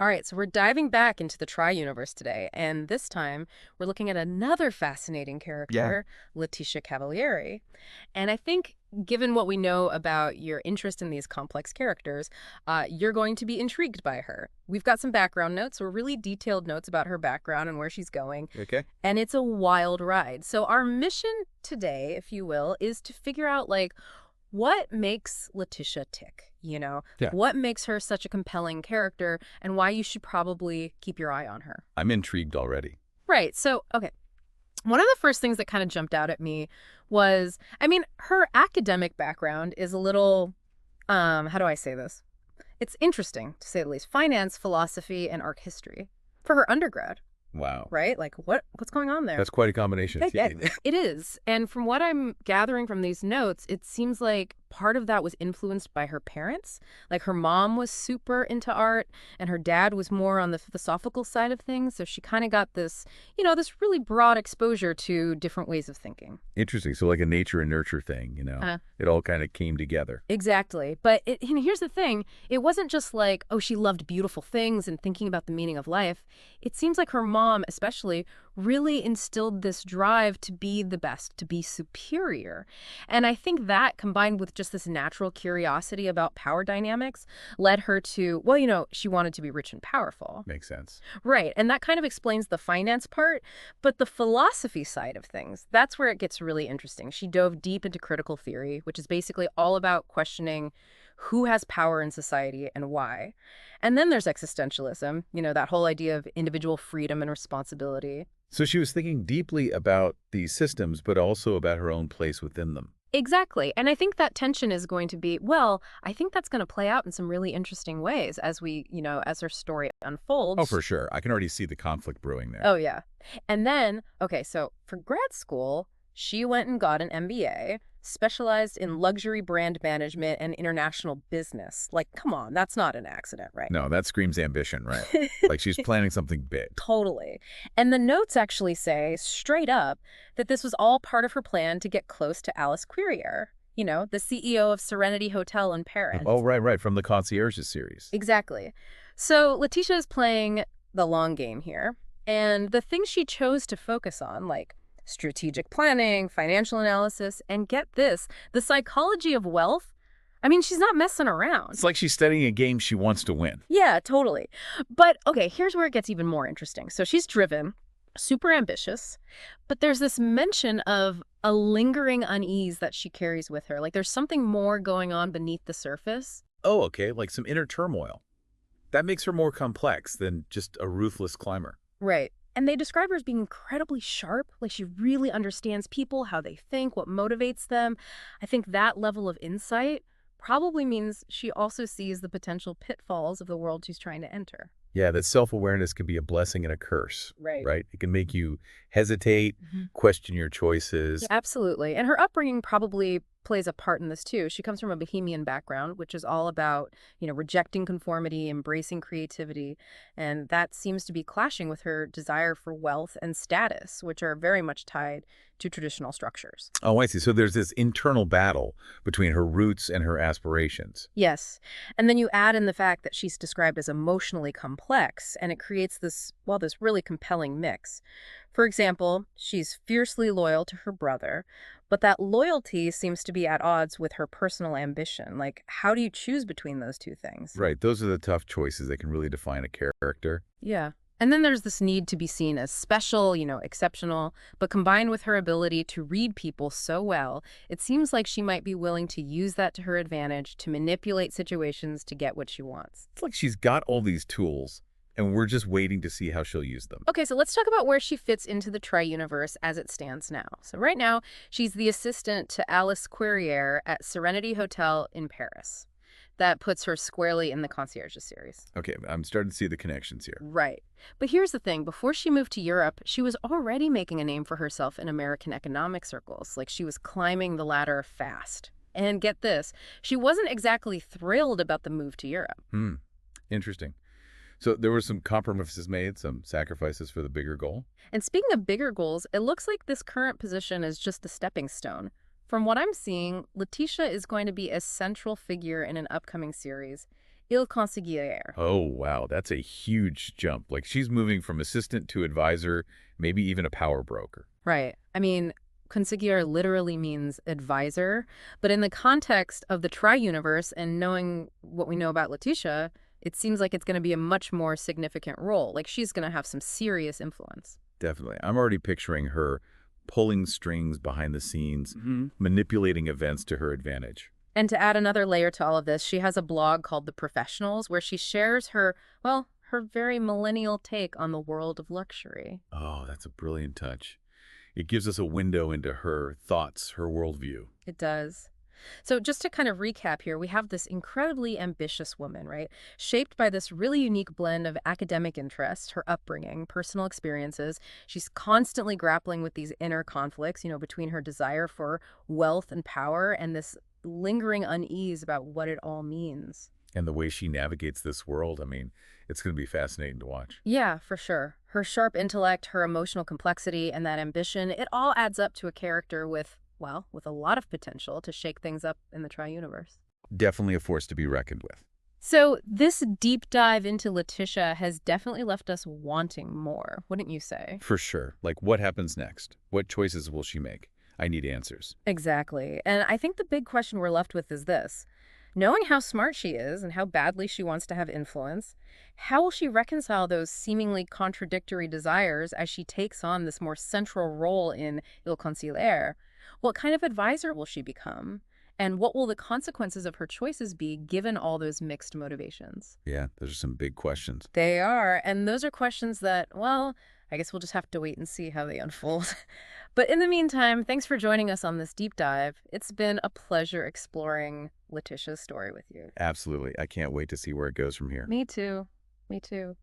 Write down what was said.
All right, so we're diving back into the Tri-Universe today, and this time we're looking at another fascinating Yeah. character, Laetitia Cavalieri. And I think, given what we know about your interest in these complex characters, you're going to be intrigued by her. We've got some background notes, or really detailed notes about her background and where she's going, Okay. and it's a wild ride. So our mission today, if you will, is to figure out, like, what makes Letitia tick? Yeah. What makes her such a compelling character and why you should probably keep your eye on her? I'm intrigued already. Right. So, okay. One of the first things that kind of jumped out at me was, I mean, her academic background is a little, how do I say this? It's interesting, to say the least. Finance, philosophy, and art history for her undergrad, Wow. right? Like, what's going on there? That's quite a combination. Yeah, it is. And from what I'm gathering from these notes, it seems like part of that was influenced by her parents. Like her mom was super into art and her dad was more on the philosophical side of things. So she kind of got this, this really broad exposure to different ways of thinking. Interesting. So like a nature and nurture thing. Uh, It all kind of came together. exactly. But here's the thing. It wasn't just like, oh, she loved beautiful things and thinking about the meaning of life. It seems like her mom, especially, really instilled this drive to be the best, to be superior. And I think that, combined with just this natural curiosity about power dynamics, led her to, well, she wanted to be rich and powerful. Makes sense. Right. And that kind of explains the finance part. But the philosophy side of things, that's where it gets really interesting. She dove deep into critical theory, which is basically all about questioning who has power in society and why. And then there's existentialism, that whole idea of individual freedom and responsibility. So she was thinking deeply about these systems, but also about her own place within them. Exactly. And I think that tension is going to be, well, I think that's going to play out in some really interesting ways as as her story Oh, unfolds. for sure. I can already see the conflict brewing there. Oh, yeah. And then, okay, so for grad school, she went and got an MBA, specialized in luxury brand management and international business. Like, come on, that's not an accident, right? No, that screams ambition, right? Like she's planning something big. Totally. And the notes actually say straight up that this was all part of her plan to get close to Alice Quirier, the CEO of Serenity Hotel in Paris. Oh, right. From the Concierges series. Exactly. So Letitia is playing the long game here. And the things she chose to focus on, like strategic planning, financial analysis, and get this, the psychology of wealth. I mean, she's not messing around. It's like she's studying a game she wants to win. Yeah, totally. But okay, here's where it gets even more interesting. So she's driven, super ambitious, but there's this mention of a lingering unease that she carries with her. Like there's something more going on beneath the surface. Oh, okay. Like some inner turmoil. That makes her more complex than just a ruthless climber. Right. And they describe her as being incredibly sharp. Like she really understands people, how they think, what motivates them. I think that level of insight probably means she also sees the potential pitfalls of the world she's trying to enter. Yeah, that self-awareness can be a blessing and a curse, Right. right? It can make you hesitate, question your choices. Yeah, absolutely. And her upbringing probably plays a part in this too. She comes from a bohemian background, which is all about, rejecting conformity, embracing creativity. And that seems to be clashing with her desire for wealth and status, which are very much tied to traditional structures. Oh, I see. So there's this internal battle between her roots and her aspirations. Yes. And then you add in the fact that she's described as emotionally complex, and it creates this, well, this really compelling mix. For example, she's fiercely loyal to her brother, but that loyalty seems to be at odds with her personal ambition. Like, how do you choose between those two things? Right. Those are the tough choices that can really define a character. Yeah. And then there's this need to be seen as special, exceptional, but combined with her ability to read people so well, it seems like she might be willing to use that to her advantage to manipulate situations to get what she wants. It's like she's got all these tools, and we're just waiting to see how she'll use them. Okay, so let's talk about where she fits into the Tri-Universe as it stands now. So right now, she's the assistant to Alice Quirier at Serenity Hotel in Paris. That puts her squarely in the Concierges series. Okay, I'm starting to see the connections here. Right. But here's the thing. Before she moved to Europe, she was already making a name for herself in American economic circles. Like she was climbing the ladder fast. And get this, she wasn't exactly thrilled about the move to Europe. Interesting. So there were some compromises made, some sacrifices for the bigger goal. And speaking of bigger goals, it looks like this current position is just a stepping stone. From what I'm seeing, Letitia is going to be a central figure in an upcoming series. Il Concierge. Oh, wow. That's a huge jump. Like she's moving from assistant to advisor, maybe even a power broker. Right. I mean, consigliere literally means advisor, but in the context of the tri-universe and knowing what we know about Letitia, it seems like it's going to be a much more significant role. Like she's going to have some serious influence. Definitely. I'm already picturing her pulling strings behind the scenes, manipulating events to her advantage. And to add another layer to all of this, she has a blog called The Professionals where she shares her, well, her very millennial take on the world of luxury. Oh, that's a brilliant touch. It gives us a window into her thoughts, her worldview. It does. So just to kind of recap here, we have this incredibly ambitious woman, right? Shaped by this really unique blend of academic interest, her upbringing, personal experiences. She's constantly grappling with these inner conflicts, between her desire for wealth and power and this lingering unease about what it all means. And the way she navigates this world, I mean, it's going to be fascinating to watch. Yeah, for sure. Her sharp intellect, her emotional complexity, and that ambition, it all adds up to a character with, well, with a lot of potential to shake things up in the tri-universe. Definitely a force to be reckoned with. So this deep dive into Letitia has definitely left us wanting more, wouldn't you say? For sure. Like, what happens next? What choices will she make? I need answers. Exactly. And I think the big question we're left with is this. Knowing how smart she is and how badly she wants to have influence, how will she reconcile those seemingly contradictory desires as she takes on this more central role in Il Conciliere? What kind of advisor will she become? And what will the consequences of her choices be given all those mixed motivations? Yeah, those are some big questions. They are, and those are questions that, well, I guess we'll just have to wait and see how they unfold. But in the meantime, thanks for joining us on this deep dive. It's been a pleasure exploring Letitia's story with you. Absolutely. I can't wait to see where it goes from here. Me too. Me too.